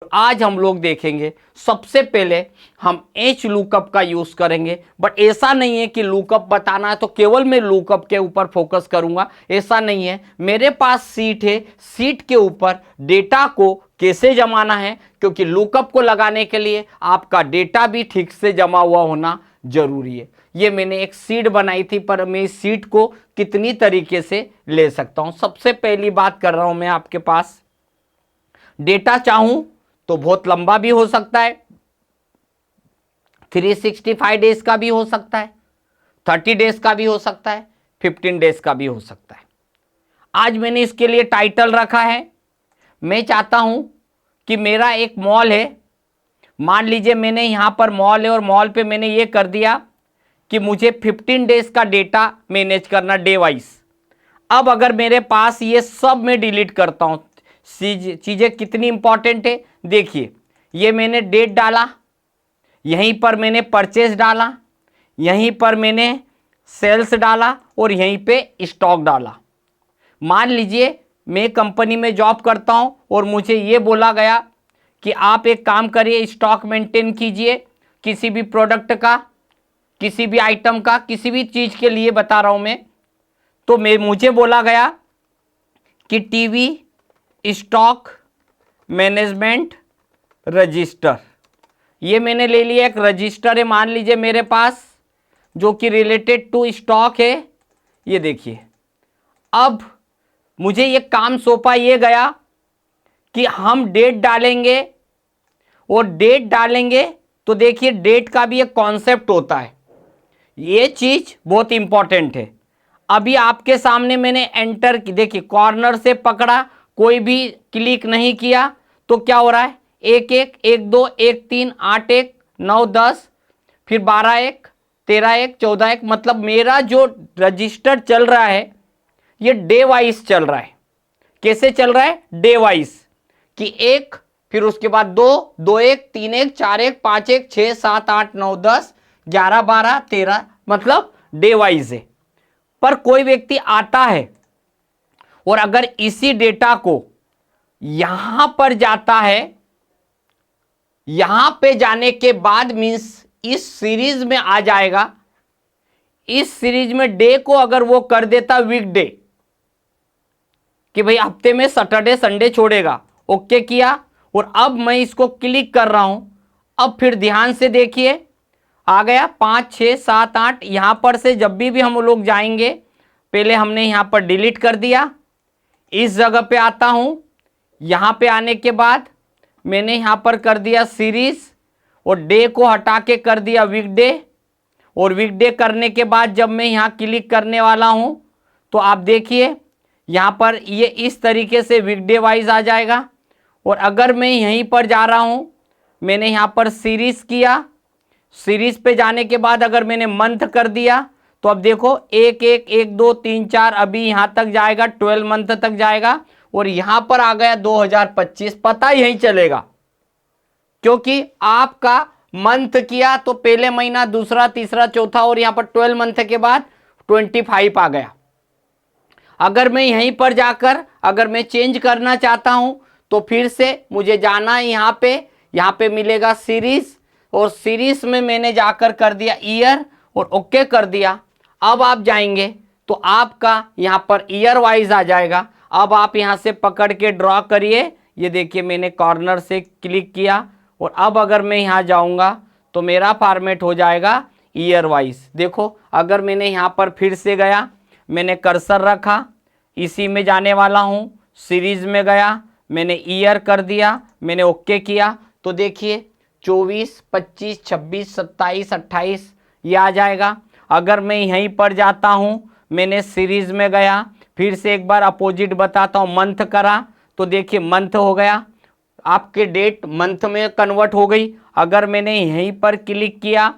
आज हम लोग देखेंगे सबसे पहले हम एच लुकअप का यूज करेंगे। बट ऐसा नहीं है कि लुकअप बताना है तो केवल मैं लुकअप के ऊपर फोकस करूंगा, ऐसा नहीं है। मेरे पास सीट है, सीट के ऊपर डेटा को कैसे जमाना है, क्योंकि लुकअप को लगाने के लिए आपका डेटा भी ठीक से जमा हुआ होना जरूरी है। ये मैंने एक सीट बनाई थी, पर मैं इस सीट को कितनी तरीके से ले सकता हूं। सबसे पहली बात कर रहा हूं मैं आपके पास, डेटा चाहूं तो बहुत लंबा भी हो सकता है, 365 डेज का भी हो सकता है, 30 डेज का भी हो सकता है, 15 डेज का भी हो सकता है। आज मैंने इसके लिए टाइटल रखा है, मैं चाहता हूं कि मेरा एक मॉल है, मान लीजिए मैंने यहां पर मॉल है और मॉल पे मैंने ये कर दिया कि मुझे 15 डेज का डेटा मैनेज करना डे वाइज। अब अगर मेरे पास ये सब मैं डिलीट करता हूं, चीजें कितनी इंपॉर्टेंट है देखिए। ये मैंने डेट डाला, यहीं पर मैंने परचेज डाला, यहीं पर मैंने सेल्स डाला और यहीं पे स्टॉक डाला। मान लीजिए मैं कंपनी में जॉब करता हूं और मुझे ये बोला गया कि आप एक काम करिए, स्टॉक मेंटेन कीजिए किसी भी प्रोडक्ट का, किसी भी आइटम का, किसी भी चीज के लिए बता रहा हूं मैं। तो मुझे बोला गया कि टीवी स्टॉक मैनेजमेंट रजिस्टर, ये मैंने ले लिया, एक रजिस्टर है मान लीजिए मेरे पास जो कि रिलेटेड टू स्टॉक है। ये देखिए, अब मुझे ये काम सौंपा ये गया कि हम डेट डालेंगे, और डेट डालेंगे तो देखिए डेट का भी एक कॉन्सेप्ट होता है, ये चीज बहुत इंपॉर्टेंट है। अभी आपके सामने मैंने एंटर की, देखिए कॉर्नर से पकड़ा, कोई भी क्लिक नहीं किया, तो क्या हो रहा है, 1 1 1 2 1 3 8 1 9 10, फिर 12 1 13 1 14 1, मतलब मेरा जो रजिस्टर चल रहा है ये डे वाइज चल रहा है। कैसे चल रहा है, डे वाइज, कि 1, फिर उसके बाद 2 2 1 3 1 4 1 5 1 6 7 8 9 10 11 12 13, मतलब डे वाइज है। पर कोई व्यक्ति आता है और अगर इसी डेटा को यहां पर जाता है, यहां पे जाने के बाद मींस इस सीरीज में आ जाएगा, इस सीरीज में डे को अगर वो कर देता वीकडे, कि भाई हफ्ते में सैटरडे संडे छोड़ेगा, ओके किया, और अब मैं इसको क्लिक कर रहा हूं। अब फिर ध्यान से देखिए, आ गया 5 6 7 8, यहां पर से जब भी हम लोग जाएंगे, पहले हमने यहां पर डिलीट कर दिया, इस जगह पे आता हूं, यहां पे आने के बाद मैंने यहां पर कर दिया सीरीज, और डे को हटा के कर दिया वीकडे, और वीकडे करने के बाद जब मैं यहां क्लिक करने वाला हूं तो आप देखिए यहां पर ये इस तरीके से वीकडे वाइज आ जाएगा। और अगर मैं यहीं पर जा रहा हूं, मैंने यहां पर सीरीज किया, सीरीज पे जाने के बाद अगर मैंने मंथ कर दिया तो अब देखो 1 1 1 2 3 4, अभी यहां तक जाएगा, 12 मंथ तक जाएगा, और यहां पर आ गया 2025, पता यहीं चलेगा, क्योंकि आपका मंथ किया तो पहले महीना, दूसरा, तीसरा, चौथा, और यहां पर 12 मंथ के बाद 25 आ गया। अगर मैं यहीं पर जाकर अगर मैं चेंज करना चाहता हूं तो फिर से मुझे जाना है, यहां पे मिलेगा सीरीज, और सीरीज में मैंने जाकर कर दिया ईयर और ओके कर दिया। अब आप जाएंगे तो आपका यहां पर ईयर वाइज आ जाएगा। अब आप यहां से पकड़ के ड्रॉ करिए, ये देखिए मैंने कॉर्नर से क्लिक किया, और अब अगर मैं यहां जाऊंगा तो मेरा फॉर्मेट हो जाएगा ईयर वाइज। देखो अगर मैंने यहां पर फिर से गया, मैंने कर्सर रखा, इसी में जाने वाला हूं, सीरीज में गया, मैंने ईयर कर दिया, मैंने ओके किया, तो देखिए 24 25 26 27 28 ये आ जाएगा। अगर मैं यहीं पर जाता हूं, मैंने सीरीज में गया, फिर से एक बार अपोजिट बताता हूं, मंथ करा, तो देखिए मंथ हो गया, आपके डेट मंथ में कन्वर्ट हो गई। अगर मैंने यहीं पर क्लिक किया,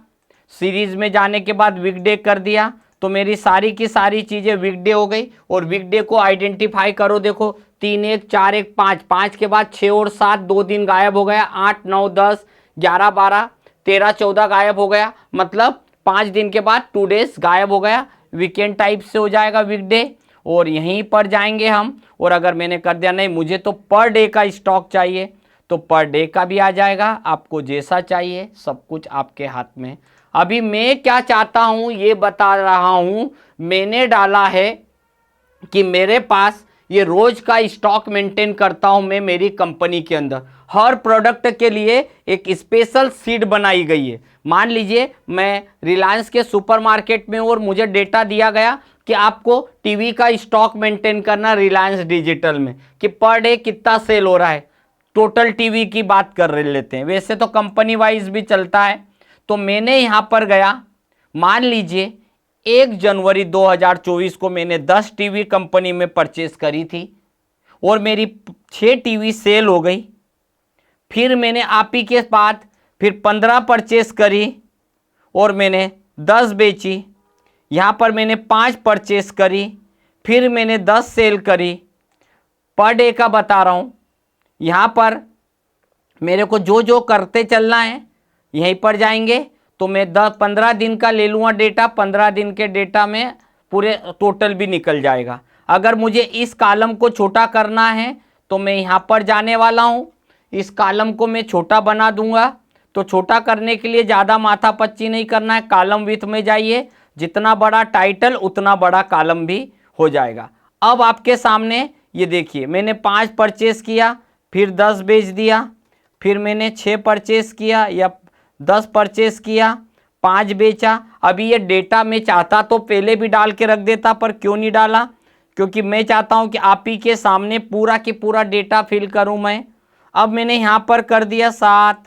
सीरीज में जाने के बाद वीकडे कर दिया, तो मेरी सारी की सारी चीजें वीकडे हो गई। और वीकडे को आइडेंटिफाई करो, देखो 3 1 4 1 5, 5 के बाद 6 और 7, 2 दिन गायब हो गया, 8 9 10 11 12 13 14 गायब हो गया, मतलब 5 दिन के बाद 2 डेज गायब हो गया, वीकेंड टाइप से हो जाएगा वीकडे। और यहीं पर जाएंगे हम, और अगर मैंने कर दिया नहीं मुझे तो पर डे का स्टॉक चाहिए, तो पर डे का भी आ जाएगा, आपको जैसा चाहिए सब कुछ आपके हाथ में। अभी मैं क्या चाहता हूं ये बता रहा हूं। मैंने डाला है कि मेरे पास ये रोज का स्टॉक मेंटेन करता हूं मैं मेरी कंपनी के अंदर। हर प्रोडक्ट के लिए एक स्पेशल सीट बनाई गई है। मान लीजिए मैं रिलायंस के सुपरमार्केट में और मुझे डेटा दिया गया कि आपको टीवी का स्टॉक मेंटेन करना रिलायंस डिजिटल में, कि पर डे कितना सेल हो रहा है। टोटल टीवी की बात कर लेते हैं, वैसे तो कंपनी वाइज भी चलता है। तो मैंने यहां पर गया, मान लीजिए 1 जनवरी 2024 को मैंने 10 टीवी कंपनी में परचेस करी थी और मेरी 6 टीवी सेल हो गई। फिर मैंने आप ही के बाद फिर 15 परचेस करी और मैंने 10 बेची। यहाँ पर मैंने 5 परचेस करी, फिर मैंने 10 सेल करी। पर डे का बता रहा हूँ। यहाँ पर मेरे को जो जो करते चलना है, यहीं पर जाएंगे तो मैं 10-15 दिन का ले लूँगा डेटा। 15 दिन के डेटा में पूरे टोटल भी निकल जाएगा। अगर मुझे इस कॉलम को छोटा करना है तो मैं यहाँ पर जाने वाला हूँ, इस कॉलम को मैं छोटा बना दूंगा। तो छोटा करने के लिए ज़्यादा माथापच्ची नहीं करना है, कॉलम विथ में जाइए, जितना बड़ा टाइटल उतना बड़ा कॉलम भी हो जाएगा। अब आपके सामने ये देखिए, मैंने 5 परचेस किया, फिर 10 बेच दिया, फिर मैंने 6 परचेस किया या 10 परचेस किया, 5 बेचा। अभी ये डेटा मैं चाहता तो पहले भी डाल के रख देता, पर क्यों नहीं डाला, क्योंकि मैं चाहता हूं कि आप ही के सामने पूरा के पूरा डेटा फिल करूं मैं। अब मैंने यहां पर कर दिया 7,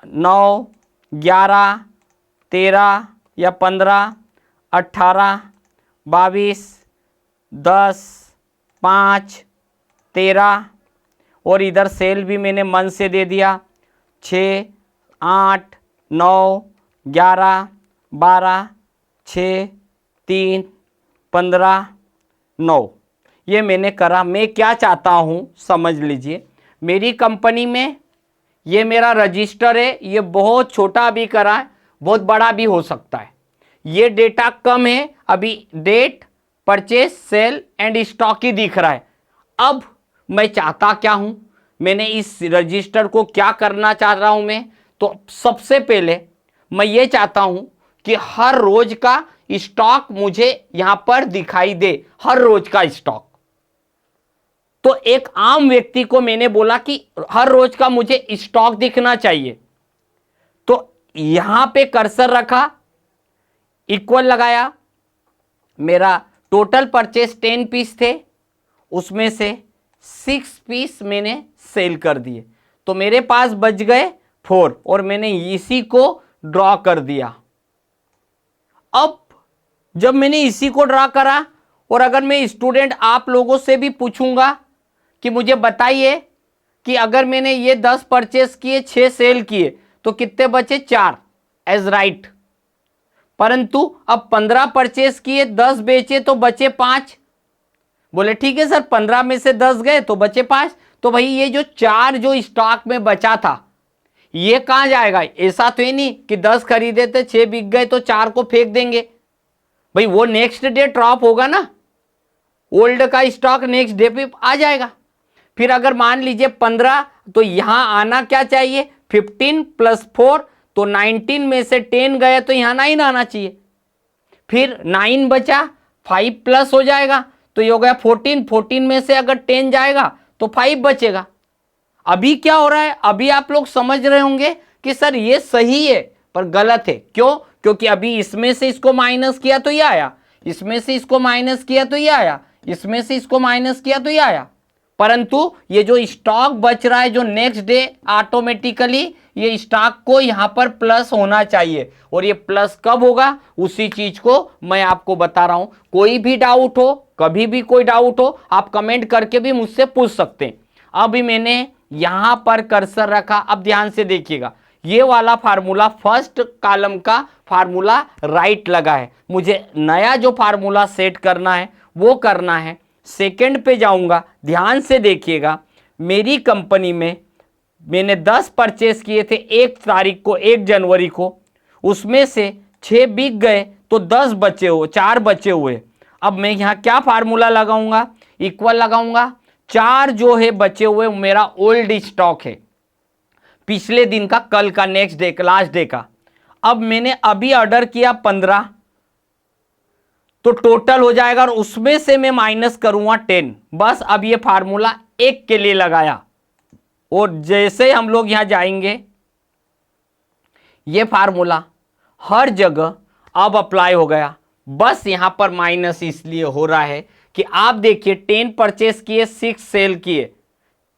9, 11, 13 या 15, 18, 22, 10, 5, 13 और इधर सेल भी मैंने मन से दे दिया 6, 8, 9, 11, 12, 6, 3, 15, 9 ये मैंने करा। मैं क्या चाहता हूँ समझ लीजिए, मेरी कंपनी में ये मेरा रजिस्टर है, ये बहुत छोटा भी करा है, बहुत बड़ा भी हो सकता है। ये डेटा कम है, अभी date, purchase, sale and stock ही दिख रहा है। अब मैं चाहता क्या हूँ, मैंने इस रजिस्टर को क्या करना चाह रहा हूँ मैं, तो सबसे पहले मैं ये चाहता हूँ कि हर रोज का स्टॉक मुझे यहां पर दिखाई दे, हर रोज का स्टॉक। तो एक आम व्यक्ति को मैंने बोला कि हर रोज का मुझे स्टॉक दिखना चाहिए। तो यहां पे कर्सर रखा, इक्वल लगाया, मेरा टोटल परचेस 10 पीस थे, उसमें से 6 पीस मैंने सेल कर दिए, तो मेरे पास बच गए 4 और मैंने इसी को ड्रॉ कर दिया। अब जब मैंने इसी को ड्रॉ करा, और अगर मैं स्टूडेंट आप लोगों से भी पूछूंगा कि मुझे बताइए कि अगर मैंने ये 10 परचेस किए, 6 सेल किए, तो कितने बचे, 4 एज राइट। परंतु अब 15 परचेस किए, 10 बेचे तो बचे 5। बोले ठीक है सर, 15 में से 10 गए तो बचे 5। तो भाई ये जो 4 जो स्टॉक में बचा था ये कहां जाएगा। ऐसा तो ही नहीं कि 10 खरीदे थे, 6 बिक गए तो 4 को फेंक देंगे। भाई वो नेक्स्ट डे ड्रॉप होगा ना, ओल्ड का स्टॉक नेक्स्ट डे पे आ जाएगा। फिर अगर मान लीजिए 15, तो यहां आना क्या चाहिए, 15 + 4, तो 19 में से 10 गए तो यहां 9 आना चाहिए। फिर 9 बचा, 5 प्लस हो जाएगा तो ये हो गया 14। 14 में से अगर 10 जाएगा तो 5 बचेगा। अभी क्या हो रहा है, अभी आप लोग समझ रहे होंगे कि सर ये सही है, पर गलत है। क्यों, क्योंकि अभी इसमें से इसको माइनस किया तो ये आया, इसमें से इसको माइनस किया तो ये आया, इसमें से इसको माइनस किया तो ये आया। परंतु ये जो स्टॉक बच रहा है जो नेक्स्ट डे, ऑटोमेटिकली ये स्टॉक को यहां पर प्लस होना चाहिए। और ये प्लस कब होगा, उसी चीज को मैं आपको बता रहा हूं। कोई भी डाउट हो, कभी भी कोई डाउट हो, आप कमेंट करके भी मुझसे पूछ सकते हैं। अभी मैंने यहां पर कर्सर रखा, अब ध्यान से देखिएगा, ये वाला फार्मूला फर्स्ट कॉलम का फार्मूला राइट लगा है। मुझे नया जो फार्मूला सेट करना है वो करना है। सेकंड पे जाऊंगा, ध्यान से देखिएगा, मेरी कंपनी में मैंने 10 परचेस किए थे 1 तारीख को, 1 जनवरी को, उसमें से 6 बिक गए तो 10 बचे हुए, 4 बचे हुए। अब मैं यहां क्या फार्मूला लगाऊंगा, इक्वल लगाऊंगा। 4 जो है बचे हुए मेरा ओल्ड स्टॉक है, पिछले दिन का, कल का, नेक्स्ट डे का, लास्ट डे का। अब मैंने अभी ऑर्डर किया 15, तो टोटल हो जाएगा और उसमें से मैं माइनस करूंगा 10। बस अब ये फार्मूला एक के लिए लगाया और जैसे हम लोग यहां जाएंगे, ये फार्मूला हर जगह अब अप्लाई हो गया। बस यहां पर माइनस इसलिए हो रहा है कि आप देखिए 10 परचेस किए, 6 सेल किए,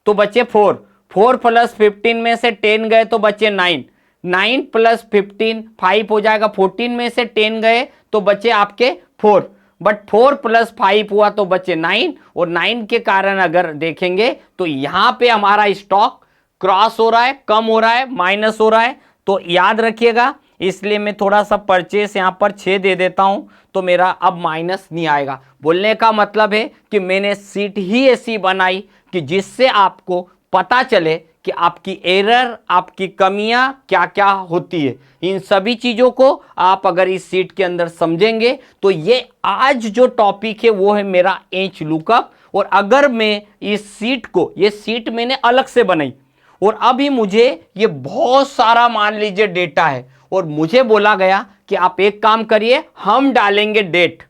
तो बचे 4। 4 प्लस 15 में से 10 गए तो बचे 9। 9 प्लस 15 5 हो जाएगा। 14 में से 10 गए तो बचे आपके 4, बट 4 प्लस 5 हुआ तो बचे 9, और 9 के कारण अगर देखेंगे तो यहां पे हमारा स्टॉक क्रॉस हो रहा है, कम हो रहा है, माइनस हो रहा है। तो याद रखिएगा, इसलिए मैं थोड़ा सा परचेस यहां पर 6 दे देता हूं, तो मेरा अब माइनस नहीं आएगा। बोलने का मतलब है कि मैंने सीट ही ऐसी बनाई कि जिससे आपको पता चले कि आपकी एरर, आपकी कमियां क्या क्या होती है। इन सभी चीजों को आप अगर इस सीट के अंदर समझेंगे तो ये आज जो टॉपिक है वो है मेरा एच लुकअप। और अगर मैं इस सीट को, ये सीट मैंने अलग से बनाई और अभी मुझे ये बहुत सारा मान लीजिए डेटा है और मुझे बोला गया कि आप एक काम करिए, हम डालेंगे डेट।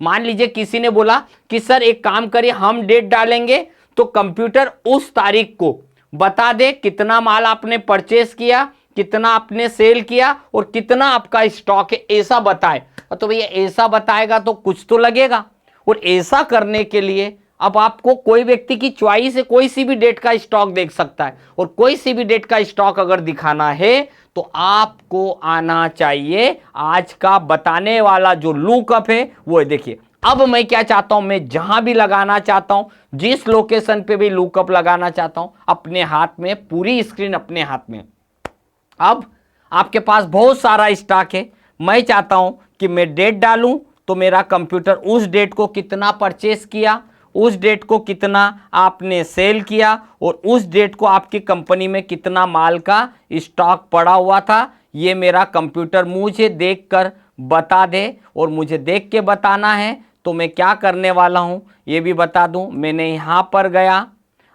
मान लीजिए किसी ने बोला कि सर एक काम करिए, हम डेट डालेंगे, तो कंप्यूटर उस तारीख को बता दे कितना माल आपने परचेस किया, कितना आपने सेल किया और कितना आपका स्टॉक है, ऐसा बताए। तो भैया ऐसा बताएगा तो कुछ तो लगेगा, और ऐसा करने के लिए अब आपको कोई व्यक्ति की च्वाइस है, कोई सी भी डेट का स्टॉक देख सकता है, और कोई सी भी डेट का स्टॉक अगर दिखाना है तो आपको आना चाहिए आज का बताने वाला जो लुकअप है वो है। देखिए अब मैं क्या चाहता हूं, मैं जहां भी लगाना चाहता हूं, जिस लोकेशन पे भी लुकअप लगाना चाहता हूं, अपने हाथ में, पूरी स्क्रीन अपने हाथ में। अब आपके पास बहुत सारा स्टॉक है, मैं चाहता हूं कि मैं डेट डालूं, तो मेरा कंप्यूटर उस डेट को कितना परचेस किया, उस डेट को कितना आपने सेल किया, और उस डेट को आपकी कंपनी में कितना माल का स्टॉक पड़ा हुआ था, ये मेरा कंप्यूटर मुझे देखकर बता दे। और मुझे देख के बताना है तो मैं क्या करने वाला हूं ये भी बता दूं। मैंने यहां पर गया,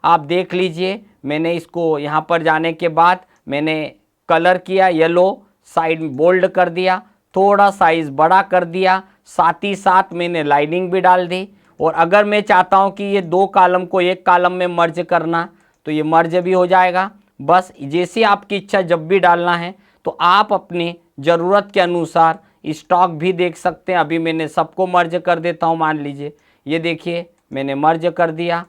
आप देख लीजिए, मैंने इसको यहां पर जाने के बाद मैंने कलर किया येलो, साइड में बोल्ड कर दिया, थोड़ा साइज बड़ा कर दिया, साथ ही साथ मैंने लाइनिंग भी डाल दी। और अगर मैं चाहता हूं कि ये 2 कॉलम को एक कॉलम में मर्ज करना, तो ये मर्ज भी हो जाएगा। बस जैसी आपकी इच्छा, जब भी डालना है तो आप अपनी ज़रूरत के अनुसार स्टॉक भी देख सकते हैं। अभी मैंने सबको मर्ज कर देता हूं, मान लीजिए ये देखिए मैंने मर्ज कर दिया,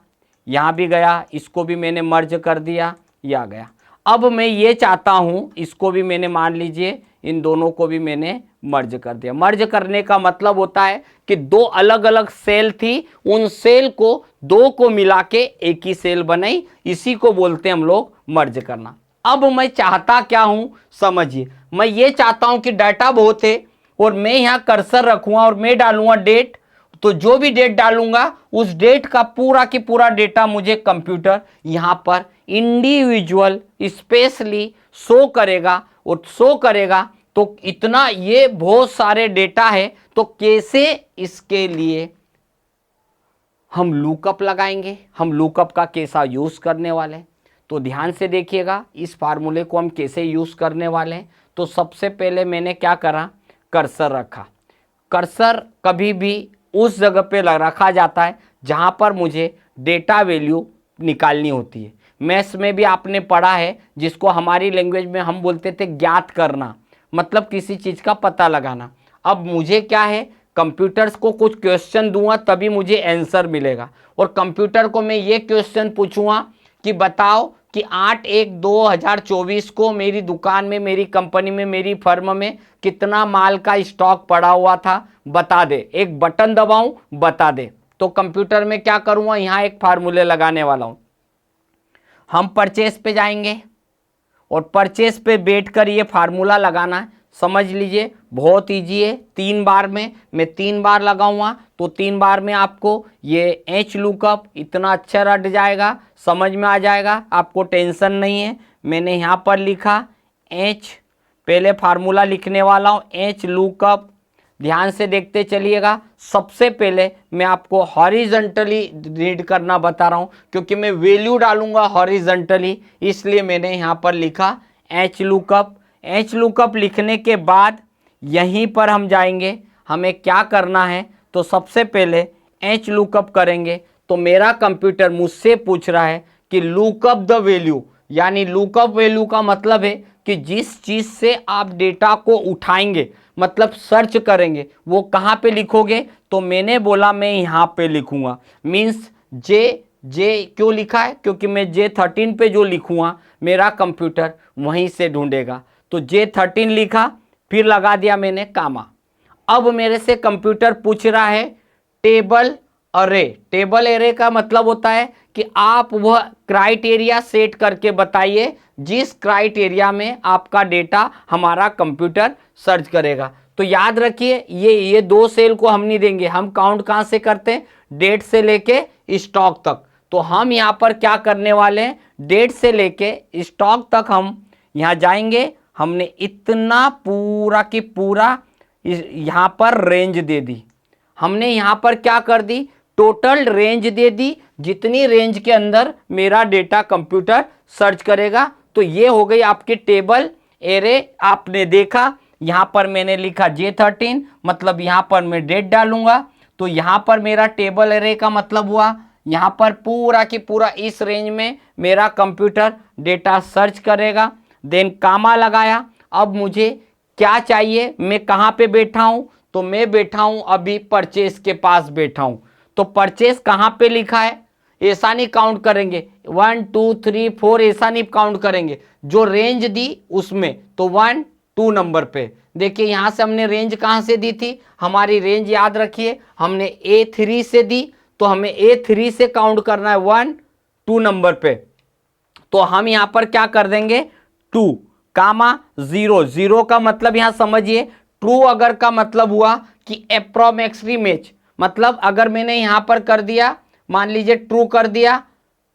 यहाँ भी गया, इसको भी मैंने मर्ज कर दिया, ये आ गया। अब मैं ये चाहता हूँ, इसको भी मैंने मान लीजिए, इन दोनों को भी मैंने मर्ज कर दिया। मर्ज करने का मतलब होता है कि 2 अलग अलग सेल थी, उन सेल को 2 को मिला के एक ही सेल बनाई, इसी को बोलते हैं हम लोग मर्ज करना। अब मैं चाहता क्या हूं समझिए, मैं ये चाहता हूं कि डाटा बहुत है और मैं यहाँ कर्सर रखूंगा और मैं डालूंगा डेट, तो जो भी डेट डालूंगा उस डेट का पूरा की पूरा डेटा मुझे कंप्यूटर यहां पर इंडिविजुअल स्पेशली शो करेगा। और शो करेगा तो इतना, ये बहुत सारे डेटा है, तो कैसे इसके लिए हम लुकअप लगाएंगे, हम लुकअप का कैसा यूज करने वाले हैं, तो ध्यान से देखिएगा इस फार्मूले को हम कैसे यूज करने वाले हैं। तो सबसे पहले मैंने क्या करा, कर्सर रखा। कर्सर कभी भी उस जगह पे रखा जाता है जहां पर मुझे डेटा वैल्यू निकालनी होती है। मैथ्स में भी आपने पढ़ा है, जिसको हमारी लैंग्वेज में हम बोलते थे ज्ञात करना, मतलब किसी चीज़ का पता लगाना। अब मुझे क्या है, कंप्यूटर्स को कुछ क्वेश्चन दूंगा तभी मुझे आंसर मिलेगा, और कंप्यूटर को मैं ये क्वेश्चन पूछूंगा कि बताओ कि 8/1/2024 को मेरी दुकान में, मेरी कंपनी में, मेरी फर्म में कितना माल का स्टॉक पड़ा हुआ था, बता दे। एक बटन दबाऊं, बता दे। तो कंप्यूटर में क्या करूंगा, यहाँ एक फार्मूले लगाने वाला हूं। हम परचेस पे जाएंगे और परचेस पे बैठकर ये फार्मूला लगाना है। समझ लीजिए बहुत इजी है, 3 बार में मैं 3 बार लगाऊंगा, तो 3 बार में आपको ये एच लुकअप इतना अच्छा रट जाएगा, समझ में आ जाएगा, आपको टेंशन नहीं है। मैंने यहाँ पर लिखा एच, पहले फार्मूला लिखने वाला हूँ एच लुकअप, ध्यान से देखते चलिएगा। सबसे पहले मैं आपको हॉरिजॉन्टली रीड करना बता रहा हूँ, क्योंकि मैं वैल्यू डालूंगा हॉरिजॉन्टली, इसलिए मैंने यहाँ पर लिखा एच लुकअप। एच लुकअप लिखने के बाद यहीं पर हम जाएंगे, हमें क्या करना है, तो सबसे पहले एच लुकअप करेंगे। तो मेरा कंप्यूटर मुझसे पूछ रहा है कि लुकअप द वैल्यू, यानी लुकअप वैल्यू का मतलब है कि जिस चीज से आप डेटा को उठाएंगे, मतलब सर्च करेंगे, वो कहाँ पे लिखोगे। तो मैंने बोला मैं यहाँ पे लिखूंगा। मीन्स जे क्यों लिखा है, क्योंकि मैं J13 पे जो लिखूंगा मेरा कंप्यूटर वहीं से ढूंढेगा। तो J13 लिखा, फिर लगा दिया मैंने कामा। अब मेरे से कंप्यूटर पूछ रहा है टेबल अरे। टेबल अरे का मतलब होता है कि आप वह क्राइटेरिया सेट करके बताइए जिस क्राइटेरिया में आपका डेटा हमारा कंप्यूटर सर्च करेगा। तो याद रखिए ये दो सेल को हम नहीं देंगे, हम काउंट कहां से करते हैं, डेट से लेके स्टॉक तक। तो हम यहां पर क्या करने वाले हैं, डेट से लेके स्टॉक तक हम यहां जाएंगे। हमने इतना पूरा की पूरा यहां पर रेंज दे दी। हमने यहां पर क्या कर दी, टोटल रेंज दे दी, जितनी रेंज के अंदर मेरा डेटा कंप्यूटर सर्च करेगा। तो ये हो गई आपकी टेबल एरे। आपने देखा यहां पर मैंने लिखा J13, मतलब यहां पर मैं डेट डालूंगा। तो यहां पर मेरा टेबल एरे का मतलब हुआ यहां पर पूरा की पूरा इस रेंज में मेरा कंप्यूटर डेटा सर्च करेगा। देन कामा लगाया। अब मुझे क्या चाहिए, मैं कहां पे बैठा हूं, तो मैं बैठा हूं अभी परचेस के पास बैठा हूं। तो परचेस कहां पे लिखा है, ऐसा नहीं काउंट करेंगे 1 2 3 4, ऐसा नहीं काउंट करेंगे, जो रेंज दी उसमें। तो 1 2 नंबर पे देखिए, यहां से हमने रेंज कहां से दी थी, हमारी रेंज याद रखिए हमने A3 से दी। तो हमें A3 से काउंट करना है 1 2 नंबर पे। तो हम यहां पर क्या कर देंगे 2 कामा 0। 0 का मतलब यहां समझिए ट्रू अगर का मतलब हुआ कि अप्रोक्सीमेटली मैच, मतलब अगर मैंने यहां पर कर दिया, मान लीजिए ट्रू कर दिया,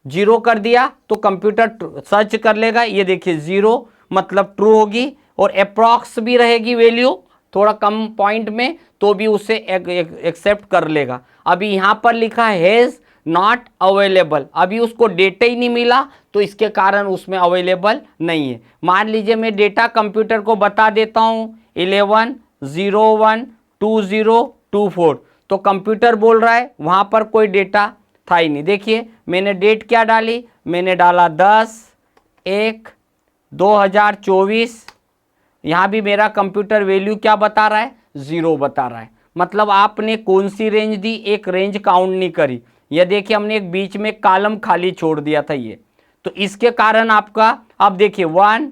0 कर दिया, तो कंप्यूटर सर्च कर लेगा। ये देखिए 0 मतलब ट्रू होगी, और अप्रॉक्स भी रहेगी वैल्यू थोड़ा कम पॉइंट में, तो भी उसे एक्सेप्ट कर लेगा। अभी यहां पर लिखा है नॉट अवेलेबल, अभी उसको डेटा ही नहीं मिला, तो इसके कारण उसमें अवेलेबल नहीं है। मान लीजिए मैं डेटा कंप्यूटर को बता देता हूं 11 01 20 24, तो कंप्यूटर बोल रहा है वहां पर कोई डेटा था ही नहीं। देखिए मैंने डेट क्या डाली, मैंने डाला 10/1/2024। यहां भी मेरा कंप्यूटर वैल्यू क्या बता रहा है, 0 बता रहा है। मतलब आपने कौन सी रेंज दी, एक रेंज काउंट नहीं करी। ये देखिए हमने एक बीच में कॉलम खाली छोड़ दिया था ये, तो इसके कारण आपका अब देखिए 1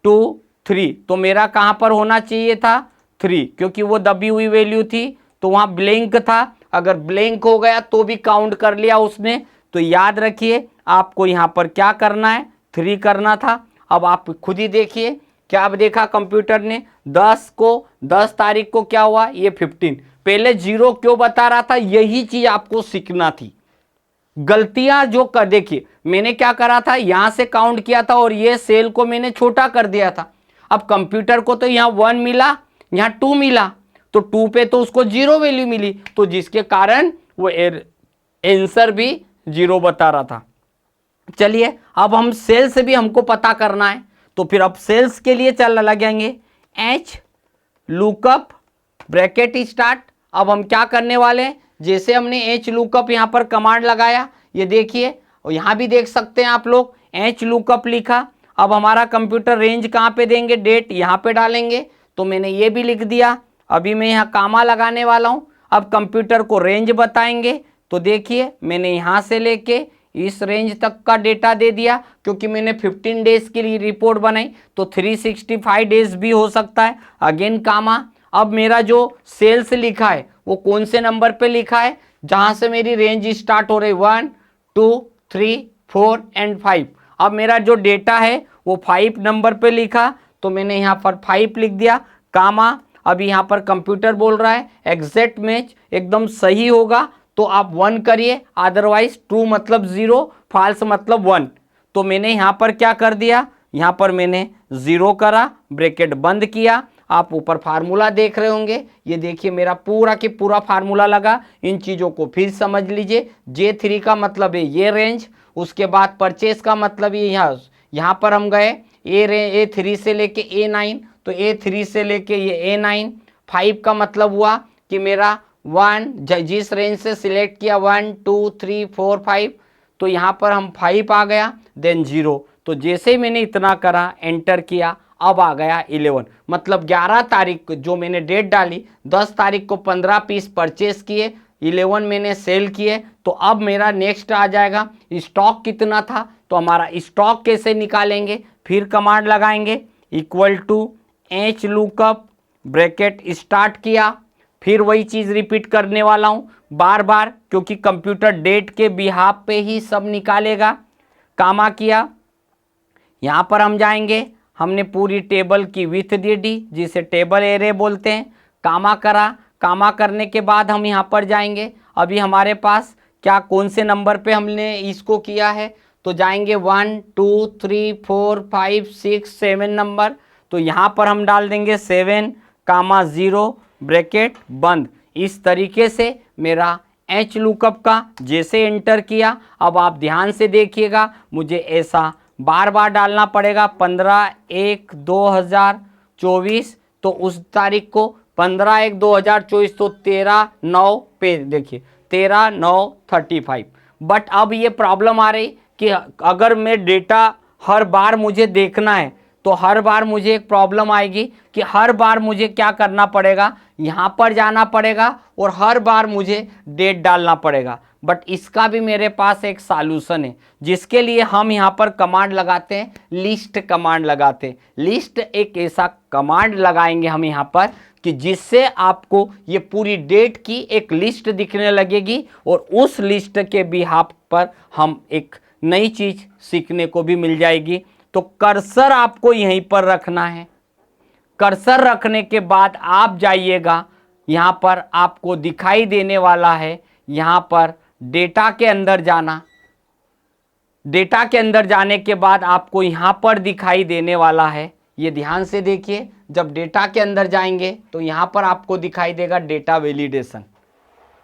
2 3, तो मेरा कहां पर होना चाहिए था 3, क्योंकि वो दबी हुई वैल्यू थी, तो वहां ब्लैंक था। अगर ब्लैंक हो गया तो भी काउंट कर लिया उसने। तो याद रखिए आपको यहां पर क्या करना है, 3 करना था। अब आप खुद ही देखिए क्या अब देखा कंप्यूटर ने 10 तारीख को क्या हुआ, ये 15। पहले 0 क्यों बता रहा था, यही चीज आपको सीखना थी। गलतियां जो कर, देखिए मैंने क्या करा था, यहां से काउंट किया था और ये सेल को मैंने छोटा कर दिया था। अब कंप्यूटर को तो यहां 1 मिला, यहां 2 मिला, तो 2 पे तो उसको 0 वैल्यू मिली, तो जिसके कारण वो आंसर भी 0 बता रहा था। चलिए अब हम सेल से भी हमको पता करना है, तो फिर अब सेल्स के लिए चल लगेंगे एच लुकअप ब्रैकेट स्टार्ट। अब हम क्या करने वाले हैं, जैसे हमने एच लुकअप यहां पर कमांड लगाया, ये देखिए, और यहां भी देख सकते हैं आप लोग एच लुकअप लिखा। अब हमारा कंप्यूटर रेंज कहां पे देंगे, डेट यहां पे डालेंगे, तो मैंने ये भी लिख दिया। अभी मैं यहां कामा लगाने वाला हूं। अब कंप्यूटर को रेंज बताएंगे, तो देखिए मैंने यहां से लेके इस रेंज तक का डेटा दे दिया, क्योंकि मैंने 15 डेज के लिए रिपोर्ट बनाई, तो 365 डेज भी हो सकता है। अगेन कामा। अब मेरा जो सेल्स लिखा है वो कौन से नंबर पे लिखा है, जहां से मेरी रेंज स्टार्ट हो रही 1 2 3 4 एंड 5। अब मेरा जो डेटा है वो 5 नंबर पे लिखा, तो मैंने यहाँ पर 5 लिख दिया कामा। अभी यहाँ पर कंप्यूटर बोल रहा है एग्जैक्ट मैच एकदम सही होगा, तो आप 1 करिए, अदरवाइज ट्रू मतलब 0, फॉल्स मतलब 1। तो मैंने यहाँ पर क्या कर दिया, यहाँ पर मैंने 0 करा, ब्रैकेट बंद किया। आप ऊपर फार्मूला देख रहे होंगे, ये देखिए मेरा पूरा के पूरा फार्मूला लगा। इन चीज़ों को फिर समझ लीजिए। J3 का मतलब है ये रेंज, उसके बाद परचेस का मतलब ये यहाँ पर हम गए A3 से लेके A9, तो A3 से लेके ये A9। 5 का मतलब हुआ कि मेरा 1 जिस रेंज से सिलेक्ट किया 1 2 3 4 5, तो यहाँ पर हम 5 आ गया, देन 0। तो जैसे ही मैंने इतना करा, एंटर किया, अब आ गया 11। मतलब 11 तारीख को जो मैंने डेट डाली, 10 तारीख को 15 पीस परचेस किए, 11 मैंने सेल किए। तो अब मेरा नेक्स्ट आ जाएगा स्टॉक कितना था। तो हमारा स्टॉक कैसे निकालेंगे, फिर कमांड लगाएंगे equal to H lookup, bracket start किया, फिर वही चीज़ रिपीट करने वाला हूँ बार बार, क्योंकि कंप्यूटर डेट के बिहाफ पे ही सब निकालेगा। कामा किया, यहाँ पर हम जाएंगे, हमने पूरी टेबल की विथ दे दी जिसे टेबल एरे बोलते हैं। कामा करा, कामा करने के बाद हम यहाँ पर जाएंगे, अभी हमारे पास क्या कौन से नंबर पे हमने इसको किया है, तो जाएंगे 1 2 3 4 5 6 7 नंबर। तो यहाँ पर हम डाल देंगे 7 कामा 0 ब्रैकेट बंद। इस तरीके से मेरा एच लुकअप का जैसे एंटर किया, अब आप ध्यान से देखिएगा, मुझे ऐसा बार बार डालना पड़ेगा। 15/1/2024, तो उस तारीख को 15/1/2024, तो 13/9 पे देखिए 13/9/35। बट अब ये प्रॉब्लम आ रही कि अगर मैं डेटा हर बार मुझे देखना है, तो हर बार मुझे एक प्रॉब्लम आएगी कि हर बार मुझे क्या करना पड़ेगा, यहाँ पर जाना पड़ेगा और हर बार मुझे डेट डालना पड़ेगा। बट इसका भी मेरे पास एक सॉल्यूशन है, जिसके लिए हम यहाँ पर कमांड लगाते हैं, लिस्ट कमांड लगाते हैं। लिस्ट एक ऐसा कमांड लगाएंगे हम यहाँ पर कि जिससे आपको ये पूरी डेट की एक लिस्ट दिखने लगेगी, और उस लिस्ट के बिहाफ पर हम एक नई चीज़ सीखने को भी मिल जाएगी। तो कर्सर आपको यहीं पर रखना है। कर्सर रखने के बाद आप जाइएगा, यहाँ पर आपको दिखाई देने वाला है, यहाँ पर डेटा के अंदर जाना। डेटा के अंदर जाने के बाद आपको यहाँ पर दिखाई देने वाला है, ये ध्यान से देखिए, जब डेटा के अंदर जाएंगे तो यहाँ पर आपको दिखाई देगा डेटा वैलिडेशन।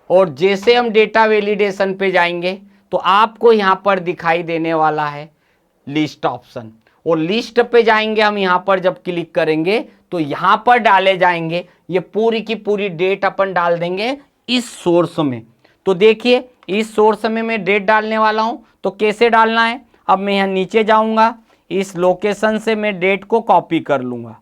और जैसे हम डेटा वैलिडेशन पे जाएंगे तो आपको यहाँ पर दिखाई देने वाला है लिस्ट ऑप्शन। और लिस्ट पे जाएंगे हम, यहाँ पर जब क्लिक करेंगे तो यहाँ पर डाले जाएंगे, ये पूरी की पूरी डेट अपन डाल देंगे इस सोर्स में। तो देखिए इस सोर्स में मैं डेट डालने वाला हूँ, तो कैसे डालना है, अब मैं यहाँ नीचे जाऊँगा, इस लोकेशन से मैं डेट को कॉपी कर लूँगा।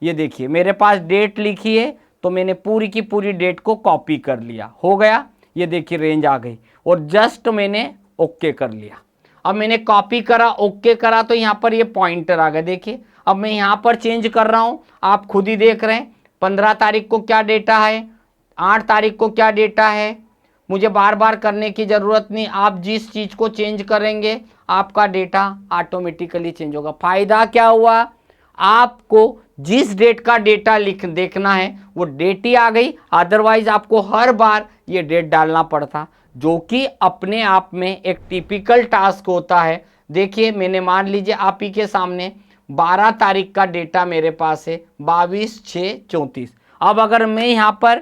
ये देखिए मेरे पास डेट लिखी है, तो मैंने पूरी की पूरी डेट को कॉपी कर लिया, हो गया। ये देखिए रेंज आ गई, और जस्ट मैंने ओके कर लिया। अब मैंने कॉपी करा, ओके करा, तो यहाँ पर ये पॉइंटर आ गया। देखिए अब मैं यहाँ पर चेंज कर रहा हूँ, आप खुद ही देख रहे हैं 15 तारीख को क्या डेटा है, 8 तारीख को क्या डेटा है। मुझे बार बार करने की ज़रूरत नहीं, आप जिस चीज़ को चेंज करेंगे आपका डेटा ऑटोमेटिकली चेंज होगा। फ़ायदा क्या हुआ, आपको जिस डेट का डेटा देखना है वो डेट ही आ गई, अदरवाइज आपको हर बार ये डेट डालना पड़ता, जो कि अपने आप में एक टिपिकल टास्क होता है। देखिए मैंने मान लीजिए आप ही के सामने 12 तारीख का डेटा मेरे पास है, 22/6/34। अब अगर मैं यहाँ पर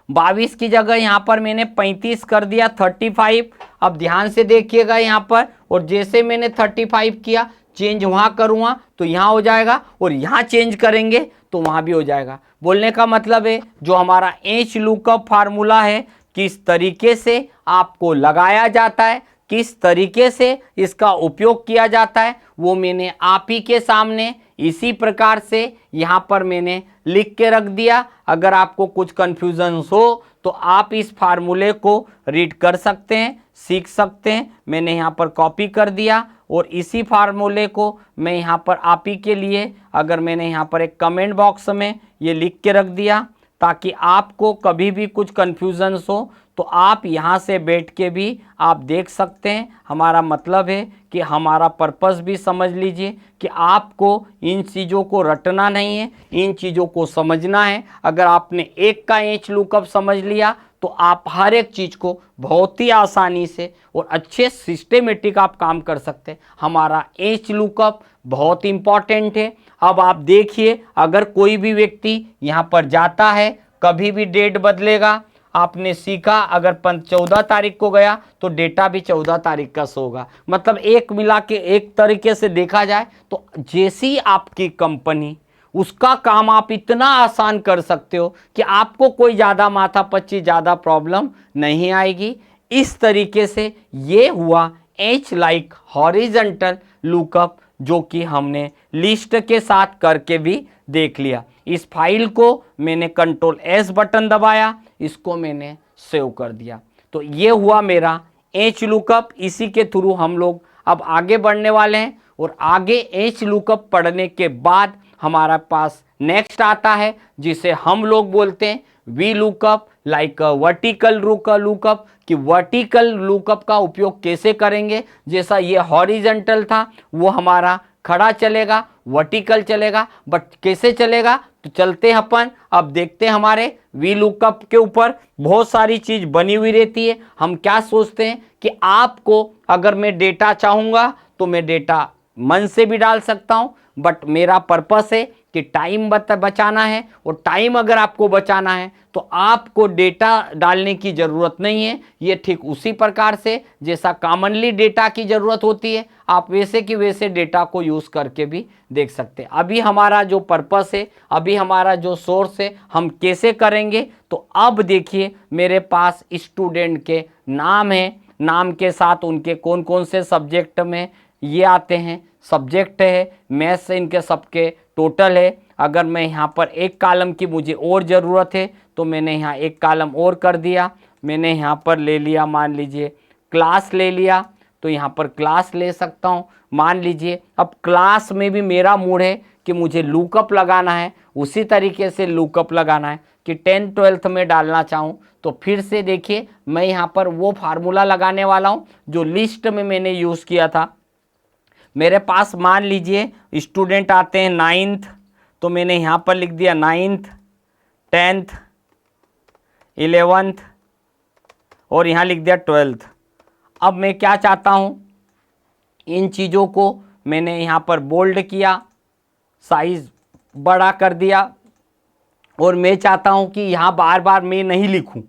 22 की जगह यहाँ पर मैंने 35 कर दिया, 35। अब ध्यान से देखिएगा यहाँ पर, और जैसे मैंने 35 किया, चेंज वहाँ करूँगा तो यहाँ हो जाएगा, और यहाँ चेंज करेंगे तो वहाँ भी हो जाएगा। बोलने का मतलब है जो हमारा एच लुकअप फार्मूला है, किस तरीके से आपको लगाया जाता है, किस तरीके से इसका उपयोग किया जाता है, वो मैंने आप ही के सामने इसी प्रकार से यहाँ पर मैंने लिख के रख दिया। अगर आपको कुछ कन्फ्यूजन हो तो आप इस फार्मूले को रीड कर सकते हैं, सीख सकते हैं। मैंने यहाँ पर कॉपी कर दिया, और इसी फार्मूले को मैं यहाँ पर आप ही के लिए, अगर मैंने यहाँ पर एक कमेंट बॉक्स में ये लिख के रख दिया, ताकि आपको कभी भी कुछ कन्फ्यूजन हो तो आप यहाँ से बैठ के भी आप देख सकते हैं। हमारा मतलब है कि हमारा पर्पस भी समझ लीजिए कि आपको इन चीज़ों को रटना नहीं है, इन चीज़ों को समझना है। अगर आपने एक का एच लुकअप समझ लिया तो आप हर एक चीज़ को बहुत ही आसानी से और अच्छे सिस्टेमेटिक आप काम कर सकते हैं। हमारा एच लुकअप बहुत इंपॉर्टेंट है। अब आप देखिए, अगर कोई भी व्यक्ति यहाँ पर जाता है, कभी भी डेट बदलेगा। आपने सीखा, अगर 14 तारीख को गया तो डेटा भी 14 तारीख का होगा। मतलब एक मिला के एक तरीके से देखा जाए तो जैसी आपकी कंपनी, उसका काम आप इतना आसान कर सकते हो कि आपको कोई ज़्यादा माथापच्ची, ज़्यादा प्रॉब्लम नहीं आएगी। इस तरीके से ये हुआ एच लाइक हॉरिजॉन्टल लुकअप, जो कि हमने लिस्ट के साथ करके भी देख लिया। इस फाइल को मैंने कंट्रोल एस बटन दबाया, इसको मैंने सेव कर दिया। तो ये हुआ मेरा एच लुकअप। इसी के थ्रू हम लोग अब आगे बढ़ने वाले हैं, और आगे एच लुकअप पढ़ने के बाद हमारा पास नेक्स्ट आता है, जिसे हम लोग बोलते हैं V lookup, like vertical lookup, कि वर्टिकल लुकअप का उपयोग कैसे करेंगे। जैसा ये हॉरिजॉन्टल था, वो हमारा खड़ा चलेगा, वर्टिकल चलेगा, बट कैसे चलेगा, तो चलते हैं अपन। अब देखते हैं, हमारे वी लुकअप के ऊपर बहुत सारी चीज बनी हुई रहती है। हम क्या सोचते हैं कि आपको, अगर मैं डेटा चाहूँगा तो मैं डेटा मन से भी डाल सकता हूँ, बट मेरा पर्पस है कि टाइम बचाना है, और टाइम अगर आपको बचाना है तो आपको डेटा डालने की ज़रूरत नहीं है। ये ठीक उसी प्रकार से जैसा कॉमनली डेटा की ज़रूरत होती है, आप वैसे कि वैसे डेटा को यूज़ करके भी देख सकते हैं। अभी हमारा जो पर्पस है, अभी हमारा जो सोर्स है, हम कैसे करेंगे, तो अब देखिए मेरे पास स्टूडेंट के नाम है, नाम के साथ उनके कौन कौन से सब्जेक्ट में ये आते हैं, सब्जेक्ट है, मैथ्स से इनके सबके टोटल है। अगर मैं यहाँ पर एक कॉलम की मुझे और ज़रूरत है तो मैंने यहाँ एक कॉलम और कर दिया। मैंने यहाँ पर ले लिया, मान लीजिए क्लास ले लिया, तो यहाँ पर क्लास ले सकता हूँ। मान लीजिए अब क्लास में भी मेरा मूड है कि मुझे लुकअप लगाना है, उसी तरीके से लुकअप लगाना है कि 10th 12th में डालना चाहूँ, तो फिर से देखिए मैं यहाँ पर वो फार्मूला लगाने वाला हूँ जो लिस्ट में मैंने यूज़ किया था। मेरे पास मान लीजिए स्टूडेंट आते हैं 9th, तो मैंने यहाँ पर लिख दिया 9th 10th 11th और यहाँ लिख दिया 12th। अब मैं क्या चाहता हूँ, इन चीज़ों को मैंने यहाँ पर बोल्ड किया, साइज बड़ा कर दिया, और मैं चाहता हूँ कि यहाँ बार बार मैं नहीं लिखूँ,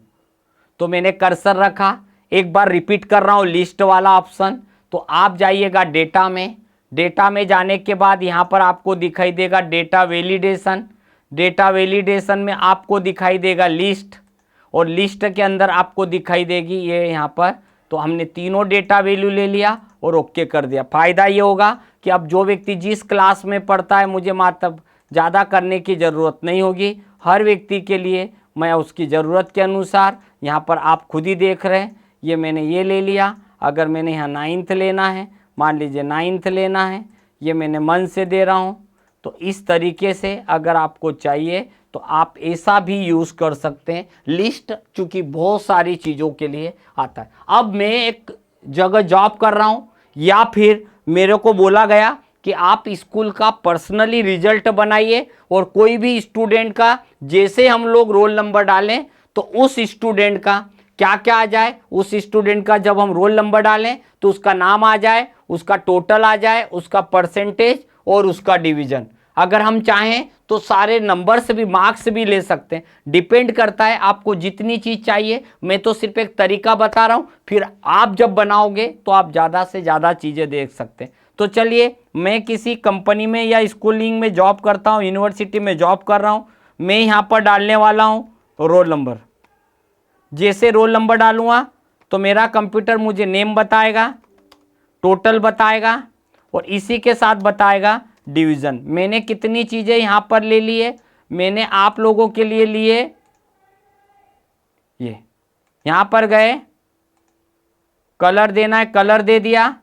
तो मैंने कर्सर रखा। एक बार रिपीट कर रहा हूँ, लिस्ट वाला ऑप्शन। तो आप जाइएगा डेटा में, डेटा में जाने के बाद यहाँ पर आपको दिखाई देगा डेटा वैलिडेशन। डेटा वैलिडेशन में आपको दिखाई देगा लिस्ट, और लिस्ट के अंदर आपको दिखाई देगी ये यहाँ पर। तो हमने तीनों डेटा वैल्यू ले लिया और ओके कर दिया। फ़ायदा ये होगा कि अब जो व्यक्ति जिस क्लास में पढ़ता है, मुझे मतलब ज़्यादा करने की ज़रूरत नहीं होगी। हर व्यक्ति के लिए मैं उसकी ज़रूरत के अनुसार, यहाँ पर आप खुद ही देख रहे हैं, ये मैंने ये ले लिया। अगर मैंने यहाँ 9th लेना है, मान लीजिए 9th लेना है, ये मैंने मन से दे रहा हूँ। तो इस तरीके से अगर आपको चाहिए तो आप ऐसा भी यूज़ कर सकते हैं। लिस्ट चूँकि बहुत सारी चीज़ों के लिए आता है। अब मैं एक जगह जॉब कर रहा हूँ, या फिर मेरे को बोला गया कि आप स्कूल का पर्सनली रिजल्ट बनाइए, और कोई भी स्टूडेंट का जैसे हम लोग रोल नंबर डालें तो उस स्टूडेंट का क्या क्या आ जाए, उस स्टूडेंट का जब हम रोल नंबर डालें तो उसका नाम आ जाए, उसका टोटल आ जाए, उसका परसेंटेज और उसका डिवीज़न। अगर हम चाहें तो सारे नंबर्स भी, मार्क्स भी ले सकते हैं। डिपेंड करता है आपको जितनी चीज़ चाहिए। मैं तो सिर्फ एक तरीका बता रहा हूँ, फिर आप जब बनाओगे तो आप ज़्यादा से ज़्यादा चीज़ें देख सकते हैं। तो चलिए, मैं किसी कंपनी में या स्कूलिंग में जॉब करता हूँ, यूनिवर्सिटी में जॉब कर रहा हूँ। मैं यहाँ पर डालने वाला हूँ रोल नंबर। जैसे रोल नंबर डालूँगा तो मेरा कंप्यूटर मुझे नेम बताएगा, टोटल बताएगा, और इसी के साथ बताएगा डिवीज़न। मैंने कितनी चीज़ें यहाँ पर ले ली है, मैंने आप लोगों के लिए लिए, ये यहाँ पर गए, कलर देना है, कलर दे दिया।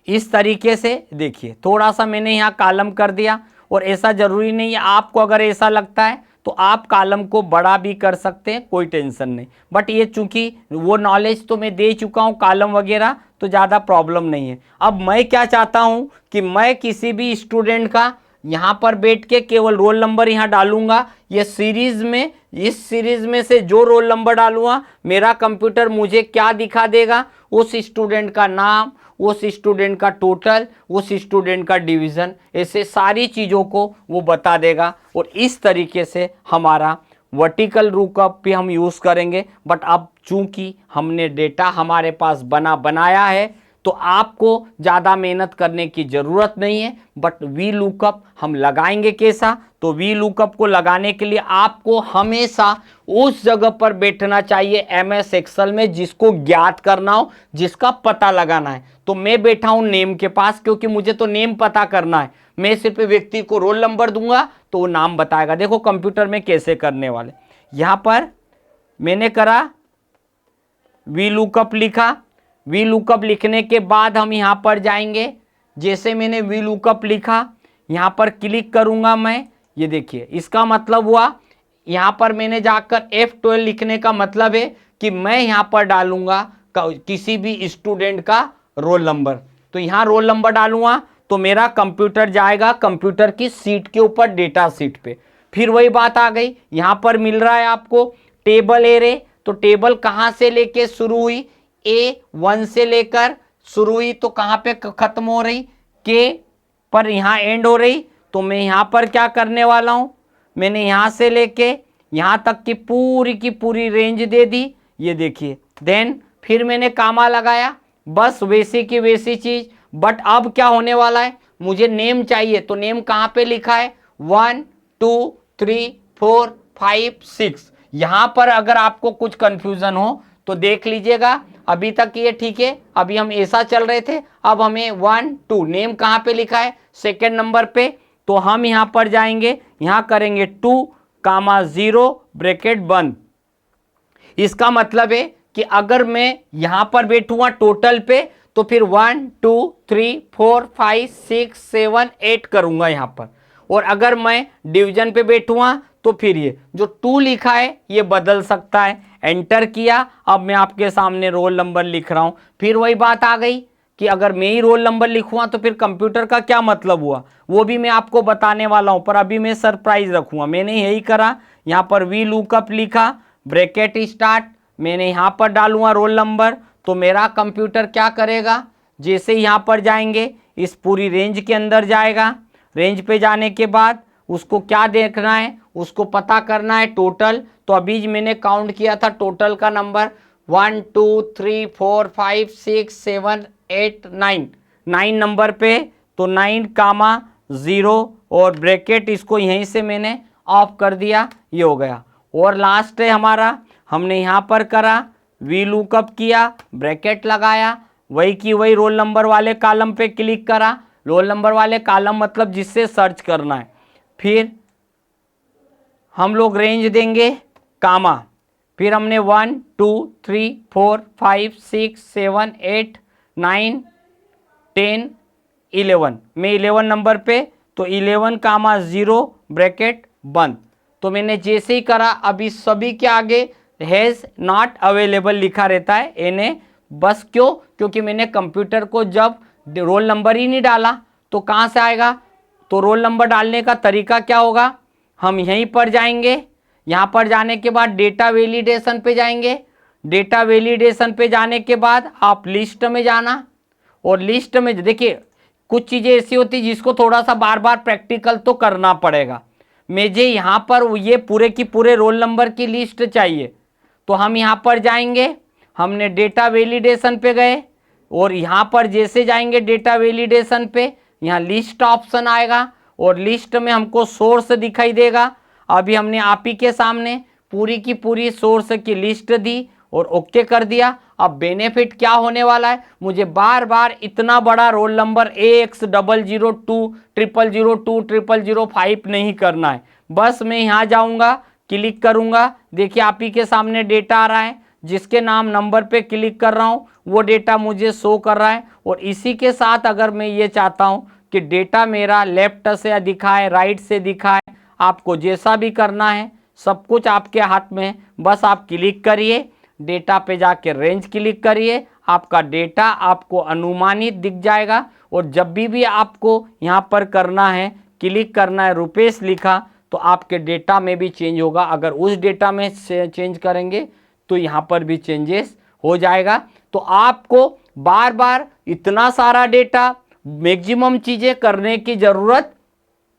इस तरीके से देखिए, थोड़ा सा मैंने यहाँ कॉलम कर दिया, और ऐसा ज़रूरी नहीं है, आपको अगर ऐसा लगता है तो आप कॉलम को बड़ा भी कर सकते हैं, कोई टेंशन नहीं। बट ये चूंकि वो नॉलेज तो मैं दे चुका हूँ कॉलम वगैरह, तो ज़्यादा प्रॉब्लम नहीं है। अब मैं क्या चाहता हूँ कि मैं किसी भी स्टूडेंट का यहाँ पर बैठ के केवल रोल नंबर यहाँ डालूंगा। ये सीरीज़ में, इस सीरीज़ में से जो रोल नंबर डालूंगा, मेरा कंप्यूटर मुझे क्या दिखा देगा, उस स्टूडेंट का नाम, उस स्टूडेंट का टोटल, उस स्टूडेंट का डिवीज़न, ऐसे सारी चीज़ों को वो बता देगा। और इस तरीके से हमारा वर्टिकल लुकअप भी हम यूज़ करेंगे। बट अब चूंकि हमने डेटा हमारे पास बनाया है तो आपको ज़्यादा मेहनत करने की ज़रूरत नहीं है। बट वी लुकअप हम लगाएंगे कैसा, तो वी लुकअप को लगाने के लिए आपको हमेशा उस जगह पर बैठना चाहिए एमएस एक्सेल में जिसको ज्ञात करना हो, जिसका पता लगाना है। तो मैं बैठा हूं नेम के पास, क्योंकि मुझे तो नेम पता करना है। मैं सिर्फ व्यक्ति को रोल नंबर दूंगा तो वो नाम बताएगा। देखो कंप्यूटर में कैसे करने वाले, यहां पर मैंने करा वी लुकअप लिखा। वी लुकअप लिखने के बाद हम यहां पर जाएंगे। जैसे मैंने वी लुकअप लिखा, यहां पर क्लिक करूंगा मैं, ये देखिए इसका मतलब हुआ यहां पर मैंने जाकर F12 लिखने का मतलब है कि मैं यहां पर डालूंगा किसी भी स्टूडेंट का रोल नंबर। तो यहां रोल नंबर डालूंगा तो मेरा कंप्यूटर जाएगा कंप्यूटर की सीट के ऊपर, डेटा सीट पे। फिर वही बात आ गई, यहां पर मिल रहा है आपको टेबल एरे। तो टेबल कहां से लेके शुरू हुई, A1 से लेकर शुरू हुई तो कहां पे खत्म हो रही, K पर यहां एंड हो रही। तो मैं यहां पर क्या करने वाला हूं, मैंने यहां से लेके यहां तक की पूरी रेंज दे दी, ये देखिए। देन फिर मैंने कामा लगाया, बस वैसी की वैसी चीज। बट अब क्या होने वाला है, मुझे नेम चाहिए। तो नेम कहां पे लिखा है, 1 2 3 4 5 6। यहां पर अगर आपको कुछ कंफ्यूजन हो तो देख लीजिएगा, अभी तक ये ठीक है। अभी हम ऐसा चल रहे थे, अब हमें 1 2 नेम कहां पे लिखा है, सेकेंड नंबर पे। तो हम यहां पर जाएंगे, यहां करेंगे 2,0 ब्रैकेट बंद। इसका मतलब है कि अगर मैं यहां पर बैठूंगा टोटल पे तो फिर 1 2 3 4 5 6 7 8 करूंगा यहां पर। और अगर मैं डिवीजन पे बैठूंगा तो फिर ये जो 2 लिखा है ये बदल सकता है। एंटर किया, अब मैं आपके सामने रोल नंबर लिख रहा हूं। फिर वही बात आ गई कि अगर मैं ही रोल नंबर लिखूंगा तो फिर कंप्यूटर का क्या मतलब हुआ, वो भी मैं आपको बताने वाला हूं। पर अभी मैं सरप्राइज रखूंगा। मैंने यही करा, यहां पर वी लुकअप लिखा, ब्रैकेट स्टार्ट, मैंने यहां पर डालूंगा रोल नंबर। तो मेरा कंप्यूटर क्या करेगा, जैसे यहां पर जाएंगे इस पूरी रेंज के अंदर जाएगा। रेंज पे जाने के बाद उसको क्या देखना है, उसको पता करना है टोटल। तो अभी मैंने काउंट किया था टोटल का नंबर 1 2 3 4 5 6 7 8 9, 9 नंबर पे। तो 9,0 और ब्रैकेट इसको यहीं से मैंने ऑफ कर दिया, ये हो गया। और लास्ट है हमारा, हमने यहाँ पर करा वी लुकअप किया, ब्रैकेट लगाया, वही की वही रोल नंबर वाले कॉलम पे क्लिक करा। रोल नंबर वाले कॉलम मतलब जिससे सर्च करना है। फिर हम लोग रेंज देंगे कामा, फिर हमने 1 2 3 4 5 6 7 8 9 10 11, मैं 11 नंबर पे। तो 11,0 ब्रैकेट बंद। तो मैंने जैसे ही करा, अभी सभी के आगे हैज़ नॉट अवेलेबल लिखा रहता है एनए, बस क्यों, क्योंकि मैंने कंप्यूटर को जब रोल नंबर ही नहीं डाला तो कहाँ से आएगा। तो रोल नंबर डालने का तरीका क्या होगा, हम यहीं पर जाएंगे, यहाँ पर जाने के बाद डेटा वैलिडेशन पे जाएंगे। डेटा वैलिडेशन पे जाने के बाद आप लिस्ट में जाना, और लिस्ट में देखिए कुछ चीज़ें ऐसी होती जिसको थोड़ा सा बार बार प्रैक्टिकल तो करना पड़ेगा। मुझे यहाँ पर ये पूरे की पूरे रोल नंबर की लिस्ट चाहिए। तो हम यहाँ पर जाएंगे, हमने डेटा वैलिडेशन पे गए, और यहाँ पर जैसे जाएंगे डेटा वैलिडेशन पे, यहाँ लिस्ट ऑप्शन आएगा और लिस्ट में हमको सोर्स दिखाई देगा। अभी हमने आप ही के सामने पूरी की पूरी सोर्स की लिस्ट दी और ओके कर दिया। अब बेनिफिट क्या होने वाला है, मुझे बार बार इतना बड़ा रोल नंबर AX002 00002 0005 नहीं करना है। बस मैं यहाँ जाऊँगा, क्लिक करूँगा, देखिए आप ही के सामने डेटा आ रहा है, जिसके नाम नंबर पे क्लिक कर रहा हूँ वो डेटा मुझे शो कर रहा है। और इसी के साथ अगर मैं ये चाहता हूँ कि डेटा मेरा लेफ्ट से दिखाए, राइट से दिखाए, आपको जैसा भी करना है सब कुछ आपके हाथ में है। बस आप क्लिक करिए, डेटा पे जाके रेंज क्लिक करिए, आपका डेटा आपको अनुमानित दिख जाएगा। और जब भी आपको यहाँ पर करना है, क्लिक करना है रुपेश लिखा, तो आपके डेटा में भी चेंज होगा। अगर उस डेटा में चेंज करेंगे तो यहाँ पर भी चेंजेस हो जाएगा। तो आपको बार बार इतना सारा डेटा, मैक्सिमम चीजें करने की जरूरत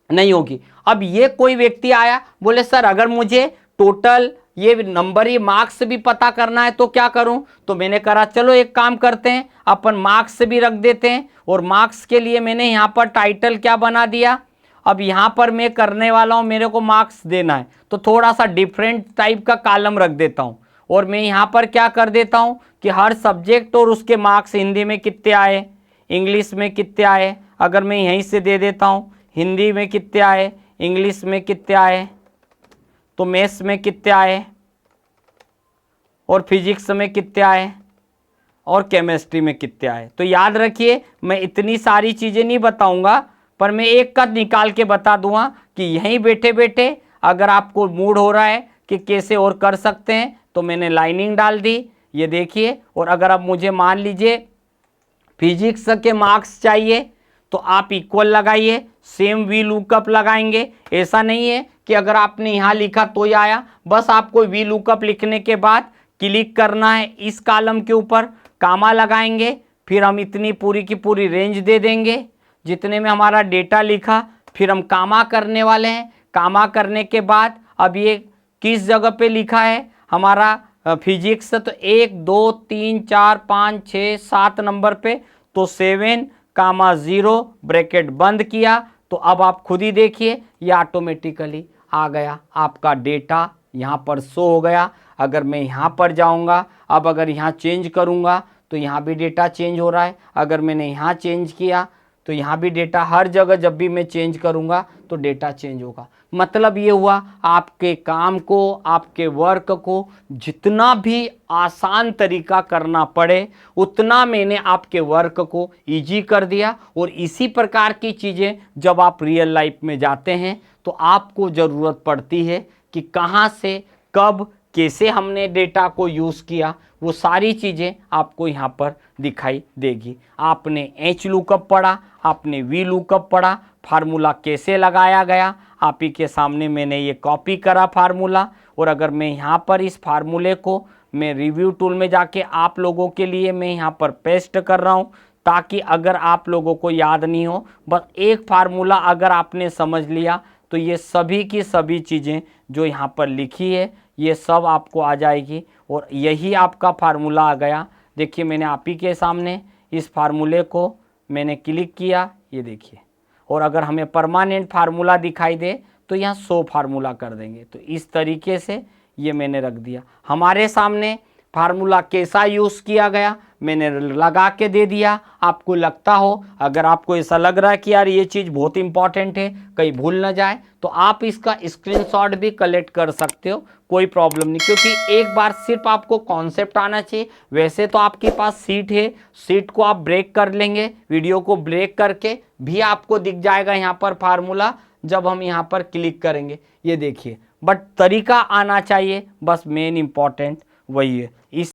नहीं होगी। अब ये कोई व्यक्ति आया, बोले सर अगर मुझे टोटल ये नंबर, ये मार्क्स भी पता करना है तो क्या करूं? तो मैंने कहा चलो एक काम करते हैं, अपन मार्क्स भी रख देते हैं। और मार्क्स के लिए मैंने यहां पर टाइटल क्या बना दिया, अब यहां पर मैं करने वाला हूं, मेरे को मार्क्स देना है तो थोड़ा सा डिफरेंट टाइप का कॉलम रख देता हूं। और मैं यहां पर क्या कर देता हूं कि हर सब्जेक्ट और उसके मार्क्स, हिंदी में कितने आए, इंग्लिश में कितने आए, अगर मैं यहीं से दे देता हूं, हिंदी में कितने आए, इंग्लिश में कितने आए, तो मैथ्स में कितने आए, और फिजिक्स में कितने आए, और केमिस्ट्री में कितने आए। तो याद रखिए मैं इतनी सारी चीज़ें नहीं बताऊंगा, पर मैं एक का निकाल के बता दूंगा कि यहीं बैठे बैठे अगर आपको मूड हो रहा है कि कैसे और कर सकते हैं, तो मैंने लाइनिंग डाल दी, ये देखिए। और अगर आप मुझे मान लीजिए फिजिक्स के मार्क्स चाहिए तो आप इक्वल लगाइए, सेम वी लुकअप लगाएंगे। ऐसा नहीं है कि अगर आपने यहाँ लिखा तो ही आया, बस आपको वी लुकअप लिखने के बाद क्लिक करना है इस कॉलम के ऊपर, कामा लगाएंगे, फिर हम इतनी पूरी की पूरी रेंज दे देंगे जितने में हमारा डेटा लिखा, फिर हम कामा करने वाले हैं। कामा करने के बाद अब ये किस जगह पे लिखा है हमारा फिजिक्स, तो 1 2 3 4 5 6 7 नंबर पे, तो 7,0 ब्रैकेट बंद किया। तो अब आप खुद ही देखिए ये ऑटोमेटिकली आ गया, आपका डेटा यहाँ पर शो हो गया। अगर मैं यहाँ पर जाऊँगा, अब अगर यहाँ चेंज करूँगा तो यहाँ भी डेटा चेंज हो रहा है। अगर मैंने यहाँ चेंज किया तो यहाँ भी डेटा, हर जगह जब भी मैं चेंज करूँगा तो डेटा चेंज होगा। मतलब ये हुआ आपके काम को, आपके वर्क को जितना भी आसान तरीका करना पड़े उतना मैंने आपके वर्क को इजी कर दिया। और इसी प्रकार की चीज़ें जब आप रियल लाइफ में जाते हैं तो आपको ज़रूरत पड़ती है कि कहाँ से, कब, कैसे हमने डेटा को यूज़ किया, वो सारी चीज़ें आपको यहाँ पर दिखाई देगी। आपने एच लुकअप पढ़ा, आपने वी लुकअप पढ़ा, फार्मूला कैसे लगाया गया आप ही के सामने मैंने ये कॉपी करा फार्मूला। और अगर मैं यहाँ पर इस फार्मूले को मैं रिव्यू टूल में जाके आप लोगों के लिए मैं यहाँ पर पेस्ट कर रहा हूँ, ताकि अगर आप लोगों को याद नहीं हो, बस एक फार्मूला अगर आपने समझ लिया तो ये सभी की सभी चीज़ें जो यहाँ पर लिखी है ये सब आपको आ जाएगी। और यही आपका फार्मूला आ गया। देखिए मैंने आप ही के सामने इस फार्मूले को मैंने क्लिक किया, ये देखिए। और अगर हमें परमानेंट फार्मूला दिखाई दे तो यहाँ 100 फार्मूला कर देंगे। तो इस तरीके से ये मैंने रख दिया। हमारे सामने फार्मूला कैसा यूज़ किया गया मैंने लगा के दे दिया। आपको लगता हो, अगर आपको ऐसा लग रहा है कि यार ये चीज़ बहुत इंपॉर्टेंट है, कहीं भूल ना जाए, तो आप इसका स्क्रीनशॉट भी कलेक्ट कर सकते हो, कोई प्रॉब्लम नहीं। क्योंकि एक बार सिर्फ आपको कॉन्सेप्ट आना चाहिए। वैसे तो आपके पास सीट है, सीट को आप ब्रेक कर लेंगे, वीडियो को ब्रेक करके भी आपको दिख जाएगा यहाँ पर फार्मूला जब हम यहाँ पर क्लिक करेंगे, ये देखिए। बट तरीका आना चाहिए, बस मेन इंपॉर्टेंट वही है। इस